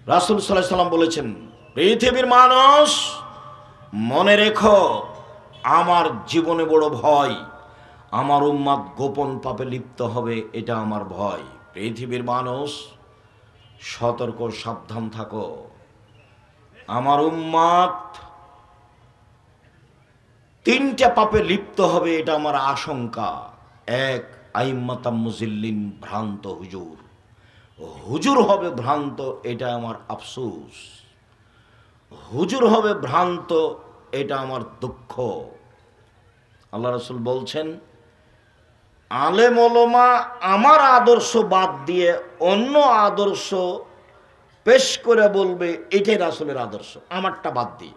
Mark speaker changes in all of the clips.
Speaker 1: রাসূল সাল্লাল্লাহু আলাইহি সাল্লাম বলেছেন, পৃথিবীর মানুষ মনে রেখো, আমার জীবনে বড় ভয়, আমার উম্মত গোপন পাপে লিপ্ত হবে, এটা আমার ভয়। পৃথিবীর মানুষ সতর্ক, সাবধান থাকো, আমার উম্মত তিনটা পাপে লিপ্ত হবে, এটা আমার আশঙ্কা। এক, আইম্মাতাম মুজিল্লিন, ভ্রান্ত হুজুর, হুজুর হবে ভ্রান্ত, এটা আমার আফসোস। হুজুর হবে ভ্রান্ত, এটা আমার দুঃখ। আল্লাহ রাসূল বলছেন, আলেম ওলামা আমার আদর্শ বাদ দিয়ে অন্য আদর্শ পেশ করে বলবে এটাই রাসূলের আদর্শ, আমারটা বাদ দিয়ে।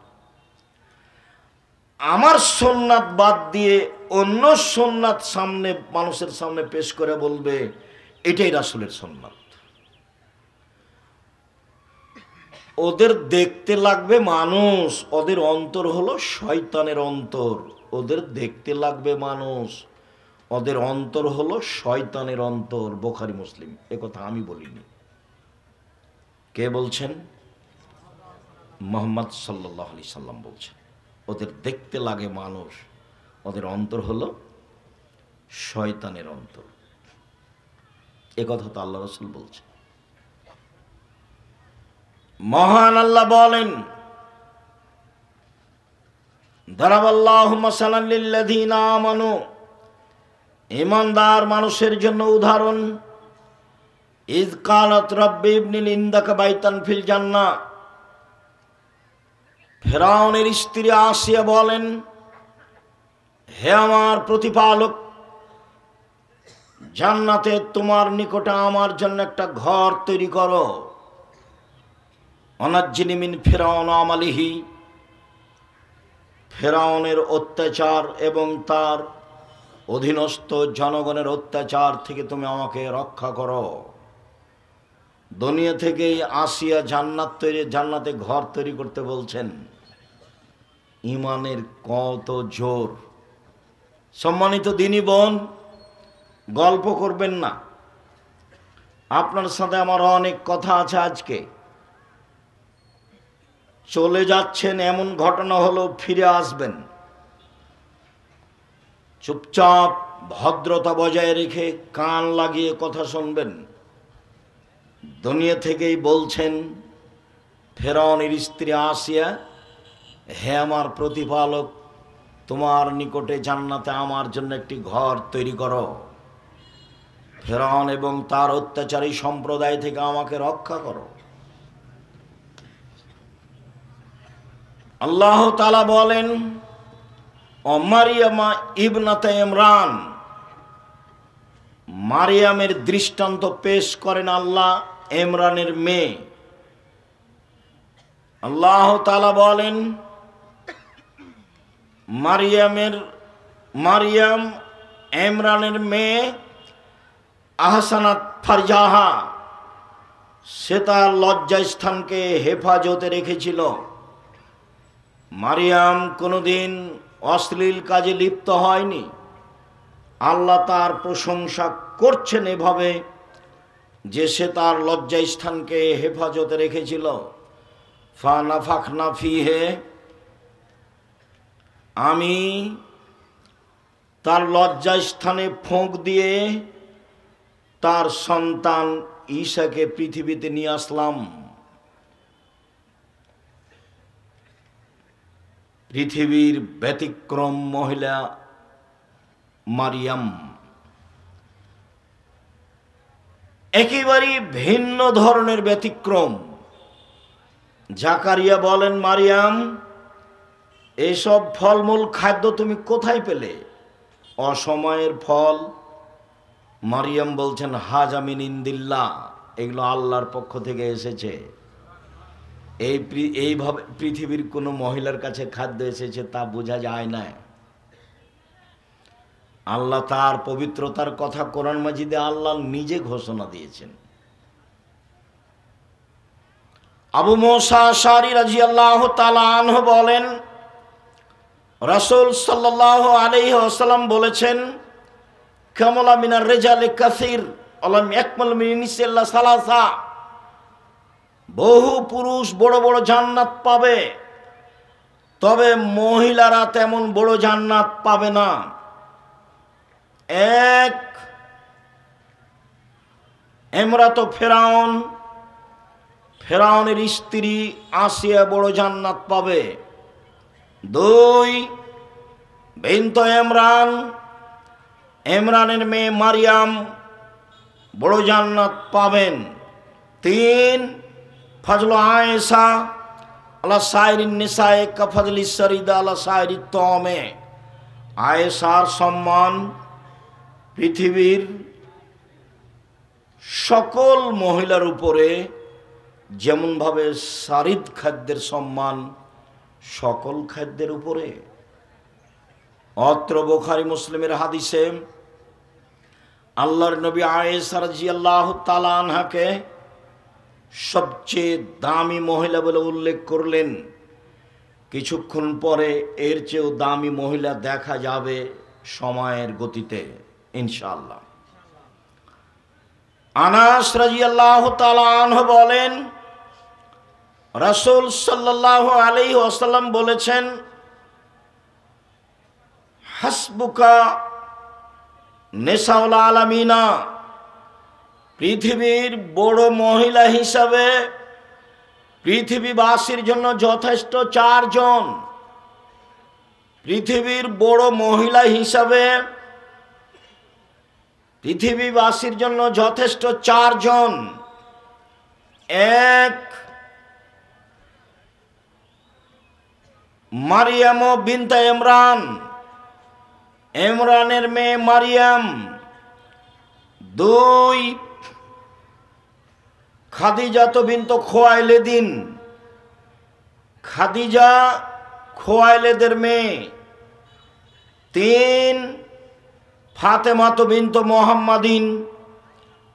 Speaker 1: আমার সুন্নাত বাদ দিয়ে অন্য সুন্নাত সামনে, মানুষের সামনে পেশ করে বলবে এটাই রাসূলের সুন্নাত। ওদের দেখতে লাগবে মানুষ, ওদের অন্তর হলো শয়তানের অন্তর। ওদের দেখতে লাগবে মানুষ, ওদের অন্তর হলো শয়তানের অন্তর। বুখারী মুসলিম, এ কথা আমি বলিনি। কে বলছেন? মুহাম্মদ সাল্লাল্লাহু আলাইহি সাল্লাম বলছেন। ওদের দেখতে লাগে মানুষ, ওদের অন্তর হলো শয়তানের অন্তর। এ কথা তো আল্লাহ রাসূল বলছেন। মহান আল্লাহ বলেন, দারাবাল্লাহু মাসালান লিল্লাযীনা আমানু, ঈমানদার মানুষের জন্য উদাহরণ। ইয কালাত রাব্বি ইবনি ইনদাকা বাইতান ফিল জান্নাহ, ফেরাউনের স্ত্রী আসিয়া বলেন, হে আমার প্রতিপালক, জান্নাতে তোমার নিকটে আমার জন্য একটা ঘর তৈরি করো। অনাজ্জিনি মিন ফিরাউন আমালিহি, ফেরাউনের অত্যাচার এবং তার অধীনস্থ জনগণের অত্যাচার থেকে তুমি আমাকে রক্ষা করো। দুনিয়া থেকেই আসিয়া জান্নাতে ঘর তৈরি করতে বলছেন। ঈমানের কত জোর! সম্মানিত দিনী বোন, গল্প করবেন না, আপনার সাথে আমার অনেক কথা আছে। আজকে চলে যাচ্ছেন, এমন ঘটনা হলো ফিরে আসবেন। চুপচাপ ভদ্রতা বজায় রেখে কান লাগিয়ে কথা শুনবেন। দুনিয়া থেকেই বলছেন ফেরাউনের স্ত্রী আসিয়া, হে আমার প্রতিপালক, তোমার নিকটে জান্নাতে আমার জন্য একটি ঘর তৈরি করো। ফেরাউন এবং তার অত্যাচারী সম্প্রদায় থেকে আমাকে রক্ষা করো। আল্লাহ তাআলা বলেন, ও মারিয়ামা ইবনাতে ইমরান, মারিয়ামের দৃষ্টান্ত পেশ করেন আল্লাহ, ইমরানের মেয়ে। আল্লাহ তাআলা বলেন, মারিয়াম ইমরানের মেয়ে, আহসানাত ফারজাহা, সে তার লজ্জাস্থানকে হেফাজতে রেখেছিল। মারিয়াম কোনোদিন অশ্লীল কাজে লিপ্ত হয়নি। আল্লাহ তার প্রশংসা করছেন এভাবে যে সে তার লজ্জাস্থানকে হেফাজতে রেখেছিল। ফানাফাখনা ফিহে, আমি তার লজ্জাস্থানে ফোঁক দিয়ে তার সন্তান ঈসাকে পৃথিবীতে নিয়ে আসলাম। পৃথিবীর ব্যতিক্রম মহিলা মারিয়াম, একেবারে ভিন্ন ধরনের ব্যতিক্রম। জাকারিয়া বলেন, মারিয়াম, এসব ফলমূল খাদ্য তুমি কোথায় পেলে? অসময়ের ফল। মারিয়াম বলছেন, হাজা মিন ইনদিল্লাহ, এগুলো আল্লাহর পক্ষ থেকে এসেছে। এইভাবে পৃথিবীর কোনো মহিলার কাছে খাদ্য এসেছে তা বোঝা যায় না। আল্লাহ তার পবিত্রতার কথা কোরআন মাজিদে আল্লাহ নিজে ঘোষণা দিয়েছেন। আবু মুসা আশআরী রাদিয়াল্লাহু তাআলা আনহু বলেন, রাসূল সাল্লাল্লাহু আলাইহি ওয়াসাল্লাম বলেছেন, কামালা মিনার রিজালি কাসীর আলাম ইয়াকমাল মিন নিসা ইল্লা সালাসা, বহু পুরুষ বড় বড় জান্নাত পাবে, তবে মহিলারা তেমন বড় জান্নাত পাবে না। এক, ইমরাত ফেরাউন, ফেরাউনের স্ত্রী আসিয়া বড় জান্নাত পাবে। দুই, বিনত ইমরান, ইমরানের মেয়ে মারিয়াম বড় জান্নাত পাবেন। তিন, ফজল আয়েশা আলা সাইরিন নিসায়ে কা ফজলি সরিদা আলা সাইরি তমে। আয়েশার সম্মান পৃথিবীর সকল মহিলার উপরে যেমনভাবে সারিদ খাদ্যের সম্মান সকল খাদ্যের উপরে। অত্র বুখারী মুসলিমের হাদিসে আল্লাহর নবী আয়েশা রাদিয়াল্লাহু তাআলা আনহাকে সবচেয়ে দামি মহিলা বলে উল্লেখ করলেন। কিছুক্ষণ পরে এর চেয়েও দামি মহিলা দেখা যাবে সময়ের গতিতে ইনশাআল্লাহ। আনাস রাদিয়াল্লাহু তাআলা আনহু বলেন, রাসূল সাল্লাল্লাহু আলাইহি ওয়াসাল্লাম বলেছেন, হাসবুকা নিসাউল আলামিনা, পৃথিবীর বড় মহিলা হিসাবে পৃথিবীবাসীর জন্য যথেষ্ট চারজন। পৃথিবীর বড় মহিলা হিসাবে পৃথিবীবাসীর জন্য যথেষ্ট চারজন। এক, মারিয়াম বিনতে ইমরান, ইমরানের মেয়ে মারিয়াম। দুই, খাদিজা বিনত খোয়াইলেদিন, খাদিজা খোয়াইলেদের মেয়ে। তিন, ফাতেমা বিনত মোহাম্মদিন,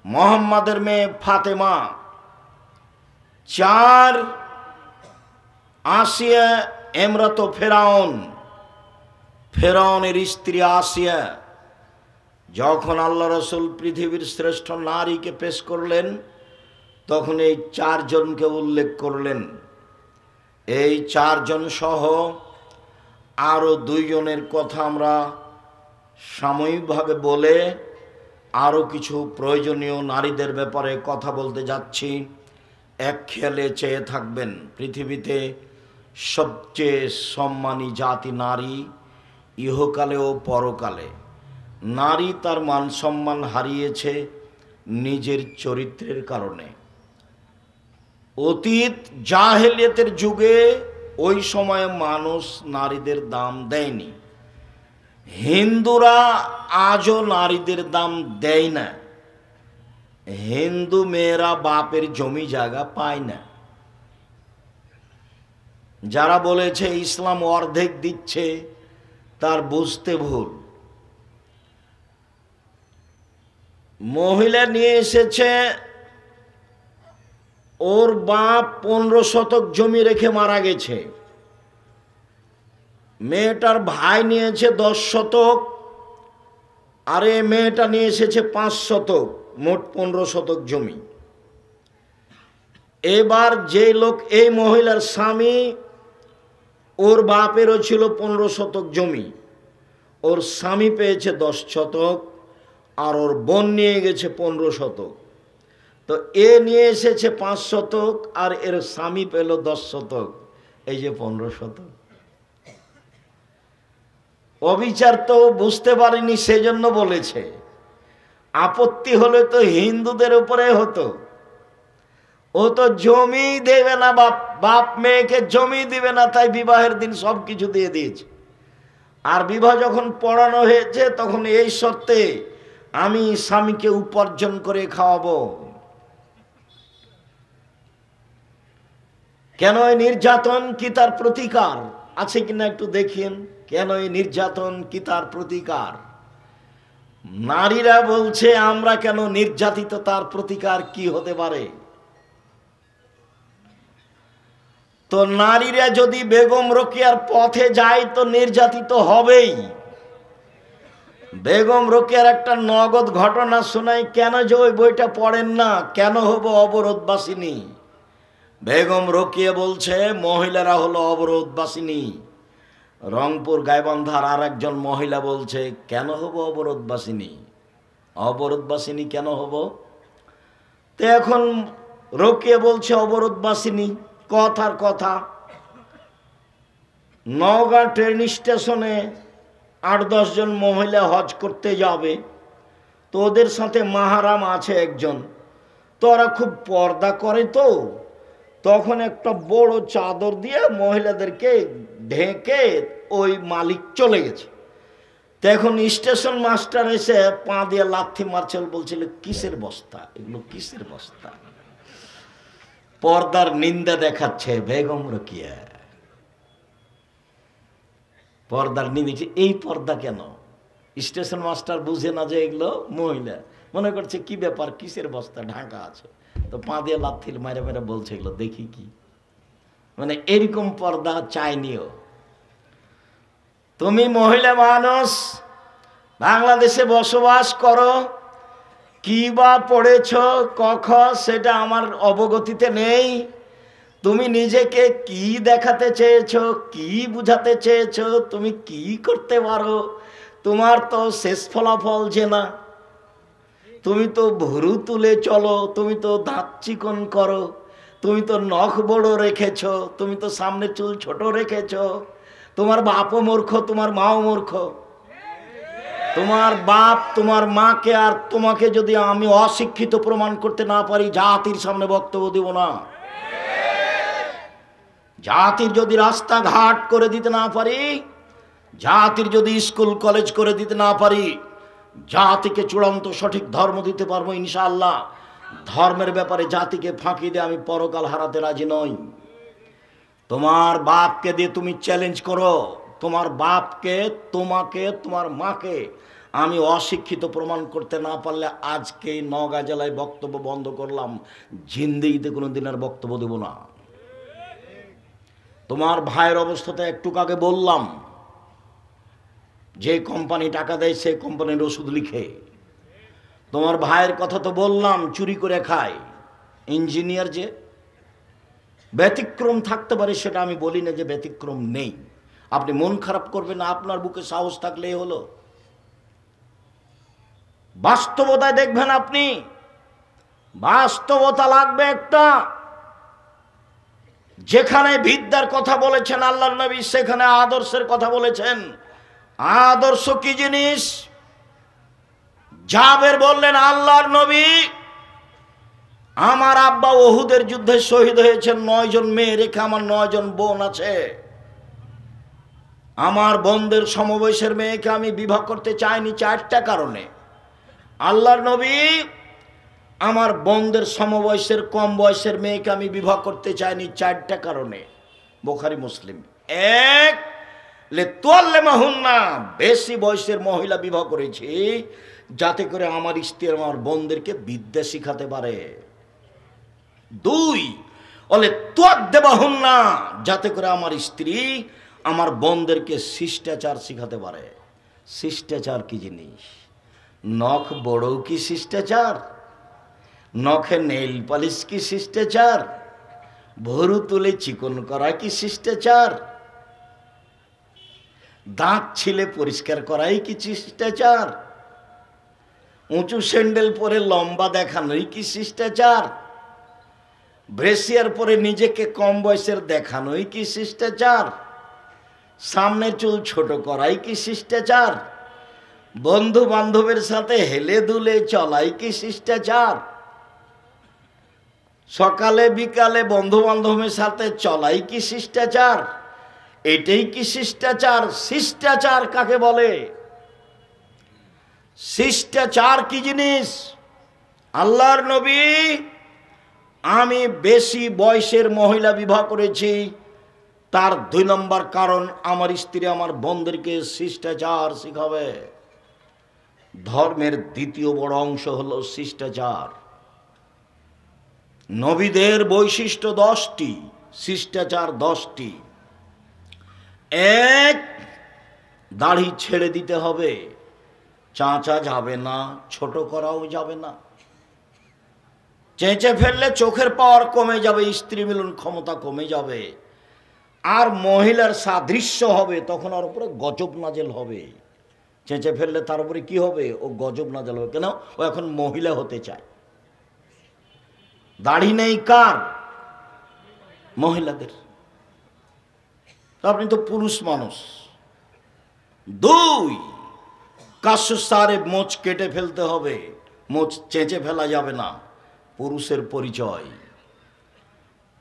Speaker 1: মোহাম্মদের মেয়ে ফাতেমা। চার, আসিয়া ইমরাত ফেরাউন, ফেরাউনের স্ত্রী আসিয়া। যখন আল্লাহ রাসূল পৃথিবীর শ্রেষ্ঠ নারীকে পেশ করলেন তখন এই চারজনকে উল্লেখ করলেন। এই চারজন সহ আরও দুইজনের কথা আমরা সাময়িকভাবে বলে আরও কিছু প্রয়োজনীয় নারীদের ব্যাপারে কথা বলতে যাচ্ছি। এক খেয়ালে চেয়ে থাকবেন, পৃথিবীতে সবচেয়ে সম্মানী জাতি নারী, ইহকালে ও পরকালে। নারী তার মান সম্মান হারিয়েছে নিজের চরিত্রের কারণে। অতীত জাহেলিয়াতের যুগে ওই সময়ে মানুষ নারীদের দাম দেয়নি। হিন্দুরা আজও নারীদের দাম দেয় না। হিন্দু মেয়েরা বাপের জমি জায়গা পায় না। যারা বলেছে ইসলাম অর্ধেক দিচ্ছে তার বুঝতে ভুল। মহিলা নিয়ে এসেছে, ওর বাপ 15 শতক জমি রেখে মারা গেছে। মেয়েটার ভাই নিয়েছে 10 শতক, আর এই মেয়েটা নিয়ে এসেছে 5 শতক, মোট 15 শতক জমি। এবার যে লোক, এই মহিলার স্বামী, ওর বাপেরও ছিল 15 শতক জমি, ওর স্বামী পেয়েছে 10 শতক, আর ওর বোন নিয়ে গেছে 15 শতক। তো এ নিয়ে এসেছে 5 শতক আর এর স্বামী পেল 10 শতক, এই যে 15 শতক। অবিচার তো বুঝতে পারেনি, সেজন্য বলেছে। আপত্তি হলে তো হিন্দুদের উপরে হতো। ও তো জমি দেবে না, বাপ মেয়েকে জমি দিবে না, তাই বিবাহের দিন সব কিছু দিয়ে দিয়েছে। আর বিবাহ যখন পড়ানো হয়েছে তখন এই শর্তে, আমি স্বামীকে উপার্জন করে খাওয়াবো। কেন এই নির্যাতন? কি তার প্রতিকার আছে কিনা একটু দেখেন। কেন এই নির্যাতন? কি তার প্রতিকার? নারীরা বলছে আমরা কেন নির্যাতিত, তার প্রতিকার কি হতে পারে? তো নারীরা যদি বেগম রোকেয়ার পথে যায় তো নির্যাতিত হবেই। বেগম রোকেয়ার একটা নগদ ঘটনা শোনাই, কেন যে ওই বইটা পড়েন না, কেন হবো অবরোধবাসিনী। বেগম রোকিয়া বলছে মহিলারা হলো অবরোধবাসিনী। রংপুর গাইবান্ধার আর একজন মহিলা বলছে কেন হব অবরোধবাসিনী, অবরোধবাসিনী কেন হব? তো এখন রোকিয়া বলছে অবরোধবাসিনী, কথার কথা। নওগাঁ ট্রেন স্টেশনে 8-10 জন মহিলা হজ করতে যাবে, তো ওদের সাথে মাহারাম আছে একজন, তো ওরা খুব পর্দা করে, তো তখন একটা বড় চাদর দিয়ে মহিলাদেরকে ঢেকে ওই মালিক চলে গেছে। তো এখন স্টেশন মাস্টার এসে পা দিয়ে লাথি মারছে, বলছিল কিসের বস্তা এগুলো, কিসের বস্তা? পর্দার নিন্দা দেখাচ্ছে বেগম রোকিয়া, পর্দার নিন্দা। এই পর্দা কেন? স্টেশন মাস্টার বুঝে না যে এগুলো মহিলা, মনে করছে কি ব্যাপার, কিসের বস্তা ঢাকা আছে, তো পা দিয়ে লাথি মারে মেরে বলছে এগুলো দেখি কি। মানে এরকম পর্দা চাইনিও। তুমি মহিলা মানুষ, বাংলাদেশে বসবাস করো, কি বা পড়েছ কখ সেটা আমার অবগতিতে নেই। তুমি নিজেকে কি দেখাতে চেয়েছো, কি বুঝাতে চেয়েছো, তুমি কি করতে পারো, তোমার তো শেষ ফলাফল যে না। তুমি তো ভুরু তুলে চলো, তুমি তো দাঁত চিকন করো, তুমি তো নখ বড় রেখেছ, তুমি তো সামনে চুল ছোট রেখেছ। তোমার বাপও মূর্খ, তোমার মাও মূর্খ। তোমার বাপ তোমার মাকে আর তোমাকে যদি আমি অশিক্ষিত প্রমাণ করতে না পারি, জাতির সামনে বক্তব্য দেব না। জাতির যদি রাস্তাঘাট করে দিতে না পারি, জাতির যদি স্কুল কলেজ করে দিতে না পারি, জাতিকে চূড়ান্ত সঠিক ধর্ম দিতে পারবো ইনশাআল্লাহ। ধর্মের ব্যাপারে জাতিকে ফাঁকি দিয়ে আমি পরকাল হারাতে রাজি নই। তোমার বাপকে দিয়ে তুমি চ্যালেঞ্জ করো, তোমার বাপকে, তোমাকে, তোমার মাকে আমি অশিক্ষিত প্রমাণ করতে না পারলে আজকে নওগাঁ জেলায় বক্তব্য বন্ধ করলাম, জিন্দেগিতে কোনো দিনের বক্তব্য দেব না। তোমার ভাইয়ের অবস্থাতে একটু আগে বললাম, যে কোম্পানি টাকা দেয় সে কোম্পানির ওষুধ লিখে। তোমার ভাইয়ের কথা তো বললাম, চুরি করে খায়, ইঞ্জিনিয়ার। যে ব্যতিক্রম থাকতে পারে সেটা আমি বলি না যে ব্যতিক্রম নেই। আপনি মন খারাপ করবেন না, আপনার বুকে সাহস থাকলেই হলো। বাস্তবতায় দেখবেন আপনি, বাস্তবতা লাগবে একটা। যেখানে বিদ্যার কথা বলেছেন আল্লাহর নবী, সেখানে আদর্শের কথা বলেছেন। আদর্শ কি জিনিস? জাবের বললেন আল্লাহর নবী, আমার আব্বা ওহুদের যুদ্ধে শহীদ হয়েছেন, 9 জন মেয়ে রেখে আমার 9 জন বোন আছে। আমার বোনদের সমবয়সের মেয়েকে আমি বিবাহ করতে চাইনি 4টা কারণে। আল্লাহর নবী, আমার বোনদের সমবয়সের কম বয়সের মেয়েকে আমি বিবাহ করতে চাইনি 4টা কারণে। বুখারী মুসলিম। 1, লিতুআল্লিমাহুন্না, বেশি বয়সের মহিলা বিবাহ করেছি যাতে করে আমার স্ত্রী আমার বোনদেরকে বিদ্যা শিখাতে পারে। 2, লিতুআদ্দিবাহুন্না, যাতে করে আমার স্ত্রী আমার বোনদেরকে শিষ্টাচার শিখাতে পারে। শিষ্টাচার কি জিনিস? নখ বড় কি শিষ্টাচার? নখে নেইল পালিশ কি শিষ্টাচার? ভরু তুলে চিকন করা কি শিষ্টাচার? দাঁত ছিলে পরিষ্কার করাই কি শিষ্টাচার? উঁচু স্যান্ডেল পরে লম্বা দেখানোই কি শিষ্টাচার? ব্রেসিয়ার পরে নিজেকে কম বয়সের দেখানোই কি শিষ্টাচার? সামনে চুল ছোট করাই কি শিষ্টাচার? বন্ধু বান্ধবের সাথে হেলে দুলে চলাই কি শিষ্টাচার? সকালে বিকালে বন্ধু বান্ধবের সাথে চলাই কি শিষ্টাচার? এটাই কি শিষ্টাচার? শিষ্টাচার কাকে বলে? শিষ্টাচার কি জিনিস? আল্লাহর নবী, আমি বেশি বয়সের মহিলা বিবাহ করেছি, তার 2 নম্বর কারণ আমার স্ত্রী আমার বোনদেরকে শিষ্টাচার শিখাবে। ধর্মের দ্বিতীয় বড় অংশ হলো শিষ্টাচার। নবীদের বৈশিষ্ট্য 10টি, শিষ্টাচার 10টি। 1, দাড়ি ছেড়ে দিতে হবে, চাঁচা যাবে না, ছোট করাও যাবে না। চেঁচে ফেললে চোখের পাওয়ার কমে যাবে, স্ত্রী মিলন ক্ষমতা কমে যাবে, আর মহিলার সাদৃশ্য হবে, তখন ওর উপরে গজব নাজেল হবে। চেঁচে ফেললে তার উপরে কি হবে? ও গজব নাজেল হবে। কেন? ও এখন মহিলা হতে চায়। দাড়ি নেই কার? মহিলাদের। আপনি তো পুরুষ মানুষ। 2, কাশসারে মোচ কেটে ফেলতে হবে, মোচ চেঁচে ফেলা যাবে না, পুরুষের পরিচয়।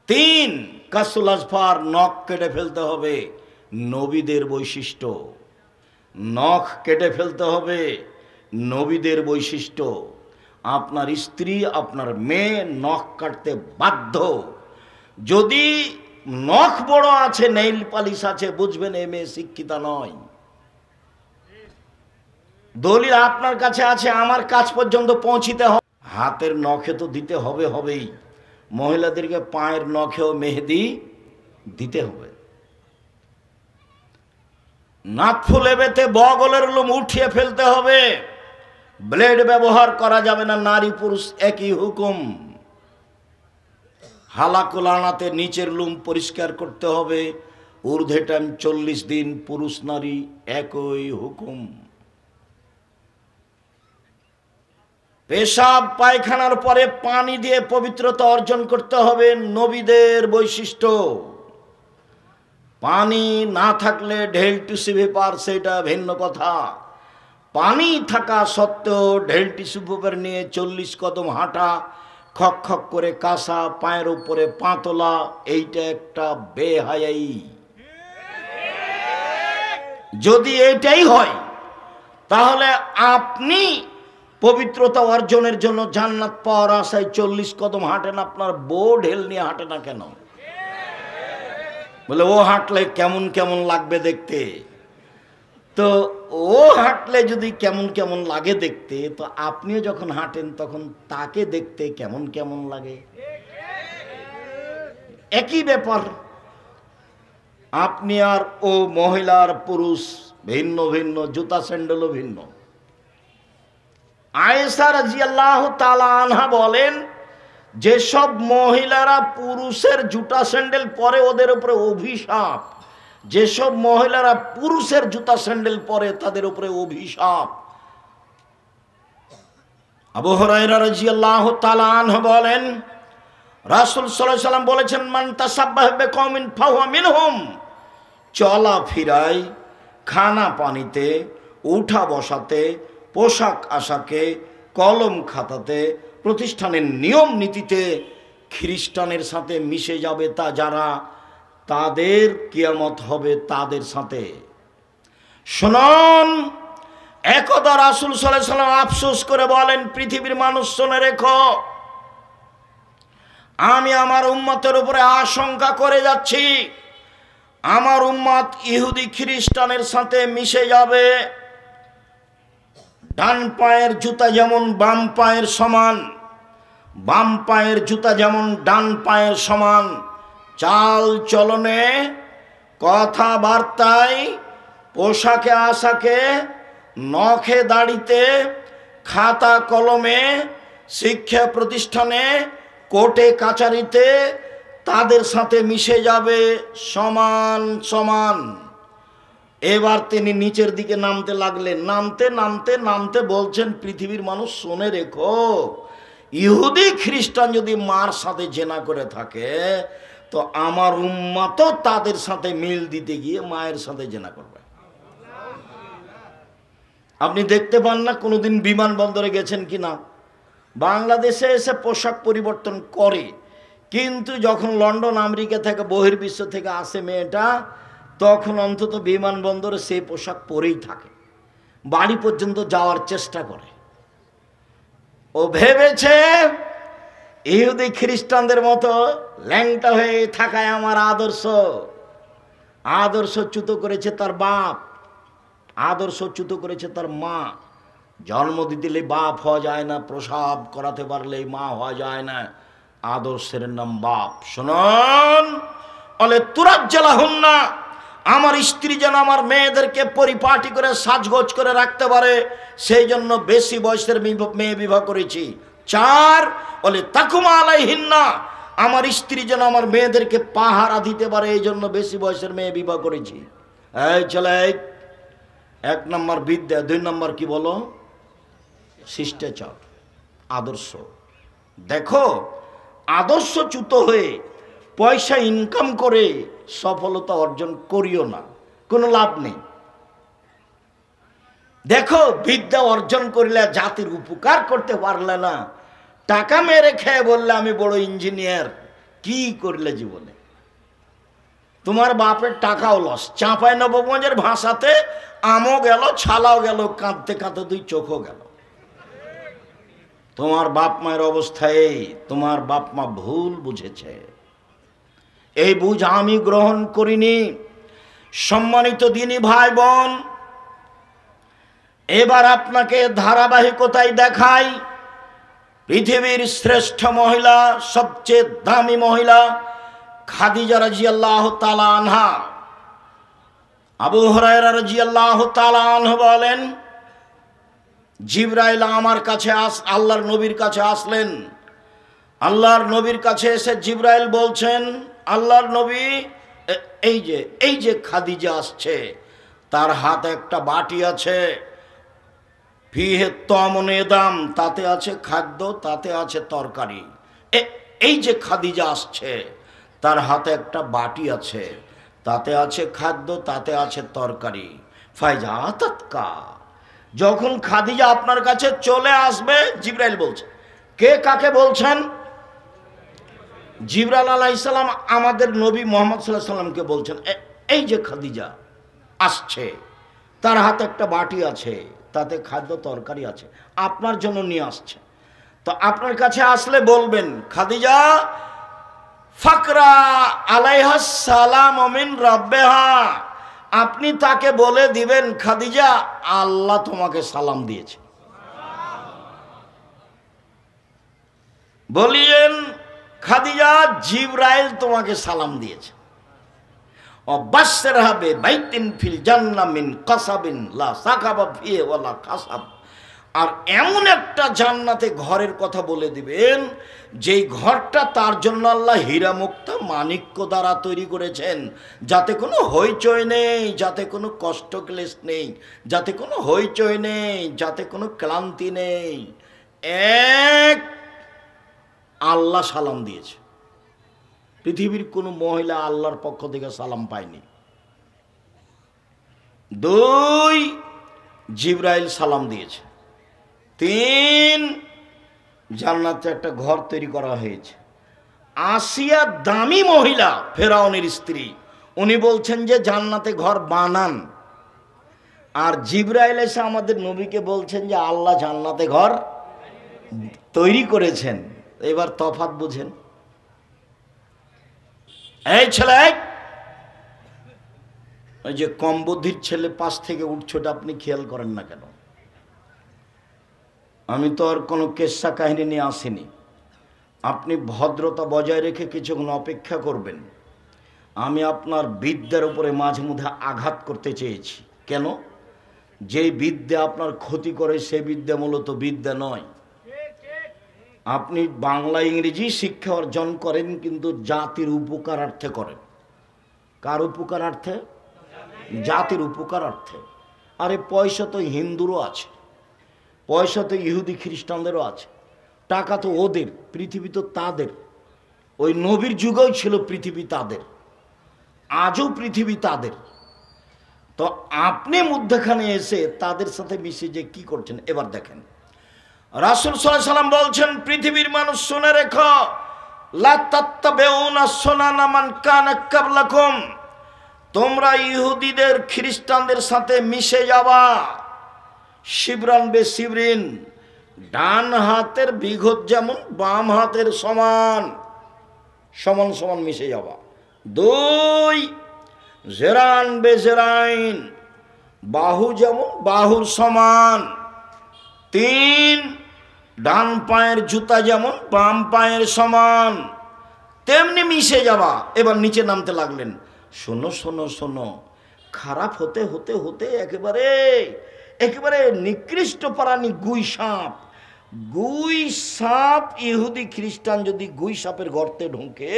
Speaker 1: 3, কাসুল আজফার, নখ কেটে ফেলতে হবে, নবীদের বৈশিষ্ট্য। নখ কেটে ফেলতে হবে, নবীদের বৈশিষ্ট্য। আপনার স্ত্রী, আপনার মেয়ে নখ কাটতে বাধ্য। যদি নখ বড় আছে, নেইল পালিশ আছে, বুঝবেন এ মেয়ে শিক্ষিতা নয়। দলিল আপনার কাছে আছে, আমার কাছ পর্যন্ত পৌঁছিতে হবে। হাতের নখে তো দিতে হবে, হবেই। মহিলাদেরকে পায়ের নখেও মেহেদি দিতে হবে। নাকফুলে বেতে বগলের লোম উঠিয়ে ফেলতে হবে। ব্লেড ব্যবহার করা যাবে না, নারী পুরুষ একই হুকুম। হালাকুল আনাতে নিচের লোম পরিষ্কার করতে হবে, ঊর্ধ্বে টাইম 40 দিন, পুরুষ নারী একই হুকুম। পেশাব পায়খানার পরে পানি দিয়ে পবিত্রতা অর্জন করতে হবে, নবীদের বৈশিষ্ট্য। পানি না থাকলে ঢেল টিস্যু পেপার, সেটা ভিন্ন কথা। পানি থাকা সত্ত্বেও ঢেল টিস্যু পেপার নিয়ে 40 কদম হাঁটা, খক খক করে কাঁসা, পায়ের উপরে পা তোলা, এইটা একটা বেহায়াই। যদি এইটাই হয়, তাহলে আপনি পবিত্রতা অর্জনের জন্য জান্নাত পাওয়ার আশায় 40 কদম হাঁটেন, আপনার বউ ঢেল নিয়ে হাঁটে না কেন? বলে ও হাঁটলে কেমন কেমন লাগবে দেখতে। তো ও হাঁটলে যদি কেমন কেমন লাগে দেখতে, তো আপনিও যখন হাঁটেন তখন তাকে দেখতে কেমন কেমন লাগে। একই ব্যাপার। আপনি আর ও, মহিলার পুরুষ ভিন্ন ভিন্ন, জুতা স্যান্ডেলও ভিন্ন। আয়েশা রাদিয়াল্লাহু তাআলা আনহা বলেন, যেসব মহিলারা পুরুষের জুতা স্যান্ডেল পরে ওদের উপরে অভিশাপ। যেসব মহিলারা পুরুষের জুতা স্যান্ডেল পরে তাদের উপরে অভিশাপ। আবু হুরায়রা রাদিয়াল্লাহু তাআলা আনহু বলেন, রাসূল সাল্লাল্লাহু আলাইহি ওয়াসাল্লাম বলেছেন, মান তাসাব্বাহা বিকওমিন ফাহুয়া মিনহুম। চলা ফিরায়, খানা পানিতে, উঠা বসাতে, পোশাক আশাকে, কলম খাতাতে, প্রতিষ্ঠানের নিয়ম নীতিতে খ্রিস্টানের সাথে মিশে যাবে তা যারা, তাদের কিয়ামত হবে তাদের সাথে। শুনুন, একদা রাসূল সাল্লাল্লাহু আলাইহি ওয়াসাল্লাম আফসোস করে বলেন, পৃথিবীর মানুষ শুনে রেখো, আমি আমার উম্মতের উপরে আশঙ্কা করে যাচ্ছি, আমার উম্মত ইহুদি খ্রিস্টানের সাথে মিশে যাবে। ডান পায়ের জুতা যেমন বাম পায়ের সমান, বাম পায়ের জুতা যেমন ডান পায়ের সমান, চাল চলনে, কথাবার্তায়, পোশাকে আশাকে, নখে দাড়িতে, খাতা কলমে, শিক্ষা প্রতিষ্ঠানে, কোর্টে কাচারিতে তাদের সাথে মিশে যাবে সমান সমান। এবার তিনি নিচের দিকে নামতে লাগলেন। নামতে নামতে নামতে বলছেন, পৃথিবীর মানুষ শুনে রেখো, ইহুদি খ্রিস্টান যদি মার সাথে জেনা করে থাকে, তো আমার উম্মতও তাদের সাথে মিল দিতে গিয়ে মায়ের সাথে জেনা করবে। আপনি দেখতে পান না কোনোদিন বিমানবন্দরে গেছেন কি না, বাংলাদেশে এসে পোশাক পরিবর্তন করে, কিন্তু যখন লন্ডন আমেরিকা থেকে বহির্বিশ্ব থেকে আসে মেয়েটা, তখন অন্তত বিমানবন্দরে সেই পোশাক পরেই থাকে, বাড়ি পর্যন্ত যাওয়ার চেষ্টা করে। ও ভেবেছে ইহুদি খ্রিস্টানদের মতো ল্যাংটা হয়ে থাকায় আমার আদর্শ। আদর্শ চ্যুত করেছে তার বাপ, আদর্শ চ্যুত করেছে তার মা। জন্ম দিলে বাপ হওয়া যায় না, প্রসাব করাতে পারলেই মা হওয়া যায় না, আদর্শের নাম বাপ। শুনুন, বলে তুরাজ্জালাহুন্না, আমার স্ত্রী যেন আমার মেয়েদেরকে পরিপাটি করে সাজগোজ করে রাখতে পারে, সেই জন্য বেশি বয়সের মেয়ে বিবাহ করেছি। 4, বলে তাকুমা আলাইহিন্না, আমার স্ত্রী যেন আমার মেয়েদেরকে পাহারা দিতে পারে, এই জন্য বেশি বয়সের মেয়ে বিবাহ করেছি। এই ছেলে, 1 নম্বর বিদ্যা, 2 নম্বর কি বলো? শিষ্টাচার, আদর্শ। দেখো, আদর্শচ্যুত হয়ে পয়সা ইনকাম করে সফলতা অর্জন করিও না, কোনো লাভ নেই। দেখো, বিদ্যা অর্জন করলে জাতির উপকার করতে পারলে না, টাকা মেরে খেয়ে বললে আমি বড় ইঞ্জিনিয়ার, কি করলে জীবনে? তোমার বাপের টাকাও লস। চাঁপাই নবগঞ্জের ভাষাতে আমও গেল, ছালাও গেল, কাঁদতে কাঁদতে 2 চোখও গেল। তোমার বাপ মায়ের অবস্থায় তোমার বাপ মা ভুল বুঝেছে, এই বুঝ আমি গ্রহণ করিনি। সম্মানিত দিনী ভাই বোন, এবার আপনাকে ধারাবাহিকতায় দেখাই পৃথিবীর শ্রেষ্ঠ মহিলা, সবচেয়ে দামি মহিলা খাদিজা রাদিয়াল্লাহু তাআলা আনহা। আবু হুরায়রা রাদিয়াল্লাহু তাআলা আনহু বলেন, জিবরাইল আমার কাছে আল্লাহর নবীর কাছে আসলেন। আল্লাহর নবীর কাছে এসে জিবরাইল বলছেন, আল্লাহর নবী, এই যে খাদিজা আসছে, তার হাতে একটা বাটি আছে, ফিহে তমনে দাম, তাতে আছে খাদ্য, তাতে আছে তরকারি। এই যে খাদিজা আসছে, তার হাতে একটা বাটি আছে, তাতে আছে খাদ্য, তাতে আছে তরকারি। ফাইজা তাতকা, যখন খাদিজা আপনার কাছে চলে আসবে, জিবরাইল বলছে। কে কাকে বলছেন? জিবরাইল আলাইহিস সালাম আমাদের নবী মুহাম্মদ সাল্লাল্লাহু আলাইহি সাল্লামকে বলছেন, এই যে খাদিজা আসছে, তার হাতে একটা বাটি আছে, তাতে খাদ্য তরকারি আছে, আপনার জন্য নিয়ে আসছে। তো আপনার কাছে আসলে বলবেন, খাদিজা ফাকরা আলাইহাস সালাম মিন রাব্বিহা, আপনি তাকে বলে দিবেন, খাদিজা আল্লাহ তোমাকে সালাম দিয়েছে। বলিয়েন, খাদিজা জিবরাইল তোমাকে সালাম দিয়েছে। অবাসসিরহা বিবাইতিন ফিল জান্নাহ মিন কাসাবিন লা সাকাবা ফিহি ওয়ালা কাসাব, আর এমন একটা জান্নাতে ঘরের কথা বলে দিবেন, যেই ঘরটা তার জন্য আল্লাহ হীরা মুক্তা মাণিক্য দ্বারা তৈরি করেছেন, যাতে কোনো হইচই নেই, যাতে কোনো কষ্ট ক্লেশ নেই, যাতে কোনো হইচই নেই, যাতে কোনো ক্লান্তি নেই। এক, আল্লাহ সালাম দিয়েছে। পৃথিবীর কোনো মহিলা আল্লাহর পক্ষ থেকে সালাম পায়নি। 2, জিবরাইল সালাম দিয়েছে। 3, জান্নাতে একটা ঘর তৈরি করা হয়েছে। আসিয়া দামি মহিলা, ফেরাউনের স্ত্রী, উনি বলছেন যে জান্নাতে ঘর বানান, আর জিবরাইল এসে আমাদের নবীকে বলছেন যে আল্লাহ জান্নাতে ঘর তৈরি করেছেন। এবার তফাৎ বুঝেন। এই ছেলে, ওই যে কম বুদ্ধির ছেলে পাশ থেকে উঠছোটা আপনি খেয়াল করেন না কেন? আমি তো আর কোনো কেসা কাহিনী নিয়ে আসিনি। আপনি ভদ্রতা বজায় রেখে কিছুক্ষণ অপেক্ষা করবেন। আমি আপনার বিদ্যার উপরে মাঝে মধ্যে আঘাত করতে চেয়েছি। কেন? যেই বিদ্যা আপনার ক্ষতি করে সে বিদ্যা মূলত বিদ্যা নয়। আপনি বাংলা ইংরেজি শিক্ষা অর্জন করেন, কিন্তু জাতির উপকারার্থে করেন। কার উপকারার্থে? জাতির উপকারার্থে। আরে পয়সা তো হিন্দুরও আছে, পয়সা তো ইহুদি খ্রিস্টানদেরও আছে, টাকা তো ওদের, পৃথিবী তো তাদের। ওই নবীর যুগেও ছিল পৃথিবী তাদের, আজও পৃথিবী তাদের। তো আপনি মধ্যখানে এসে তাদের সাথে মিশে যে কি করছেন এবার দেখেন। রাসূল সাল্লাল্লাহু আলাইহি সাল্লাম বলছেন, পৃথিবীর মানুষ শুনে রেখো, লা তাত্তাবিউনা সুনানা মান কানা ক্বাবলাকুম, তোমরা ইহুদিদের খ্রিস্টানদের সাথে মিশে যাবা। শিবরান বে শিবরিন, ডান হাতের বিঘত যেমন বাম হাতের সমান, সমান সমান মিশে যাবা। 2, জেরান বে জেরাইন, বাহু যেমন বাহুর সমান। 3, ডান পায়ের জুতা যেমন বাম পায়ের সমান, তেমনি মিশে যাবা। এবার নিচে নামতে লাগলেন। শোনো শোনো শোনো, খারাপ হতে হতে হতে একেবারে একেবারে নিকৃষ্ট প্রাণী গুই সাপ, গুই সাপ ইহুদি খ্রিস্টান যদি গুই সাপের গর্তে ঢোকে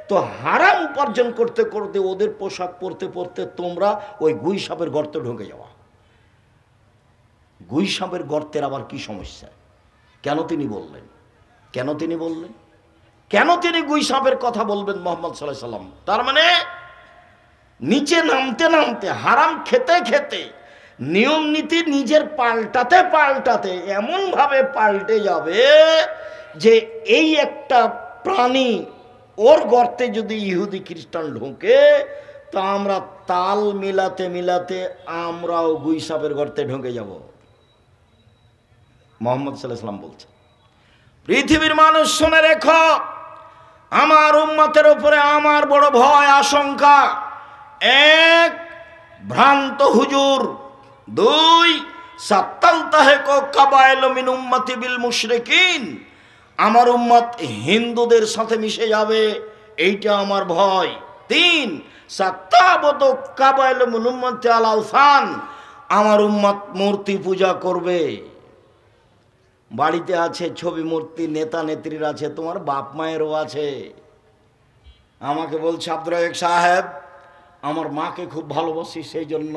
Speaker 1: তো হারাম উপার্জন করতে করতে ওদের পোশাক পরতে পরতে তোমরা ওই গুই সাপের গর্তে ঢুকে যাওয়া। গুই সাপের গর্তের আবার কি সমস্যা? কেন তিনি বললেন? কেন তিনি বললেন? কেন তিনি গুই সাপের কথা বলবেন মোহাম্মদ সাল্লাল্লাহু আলাইহি সাল্লাম? তার মানে নিচে নামতে নামতে হারাম খেতে খেতে নিয়ম নীতি নিজের পাল্টাতে পাল্টাতে এমনভাবে পাল্টে যাবে যে এই একটা প্রাণী ওর গর্তে যদি ইহুদি খ্রিস্টান ঢোকে তা আমরা তাল মিলাতে মিলাতে আমরাও গুই সাপের গর্তে ঢুকে যাব। মোহাম্মদ সাল্লাল্লাহু আলাইহি সাল্লাম বলছেন, পৃথিবীর মানুষ শুনে রেখো, আমার উম্মতের উপরে আমার বড় ভয় আশঙ্কা। এক, ভ্রান্ত হুজুর। দুই, সাত্তালতাহিকু কাবাইলু মিন উম্মতি বিল মুশরিকিন, আমার উম্মত হিন্দুদের সাথে মিশে যাবে, এইটা আমার ভয়। তিন, সাত্তাবতু কাবাইলু মিন উম্মতি আল আওসান, আমার উম্মত মূর্তি পূজা করবে। বাড়িতে আছে ছবি মূর্তি, নেতা নেত্রীর আছে, তোমার বাপ মায়েরও আছে। আমাকে বলছে আব্দুর রাজ্জাক সাহেব, আমার মাকে খুব ভালোবাসি, সেই জন্য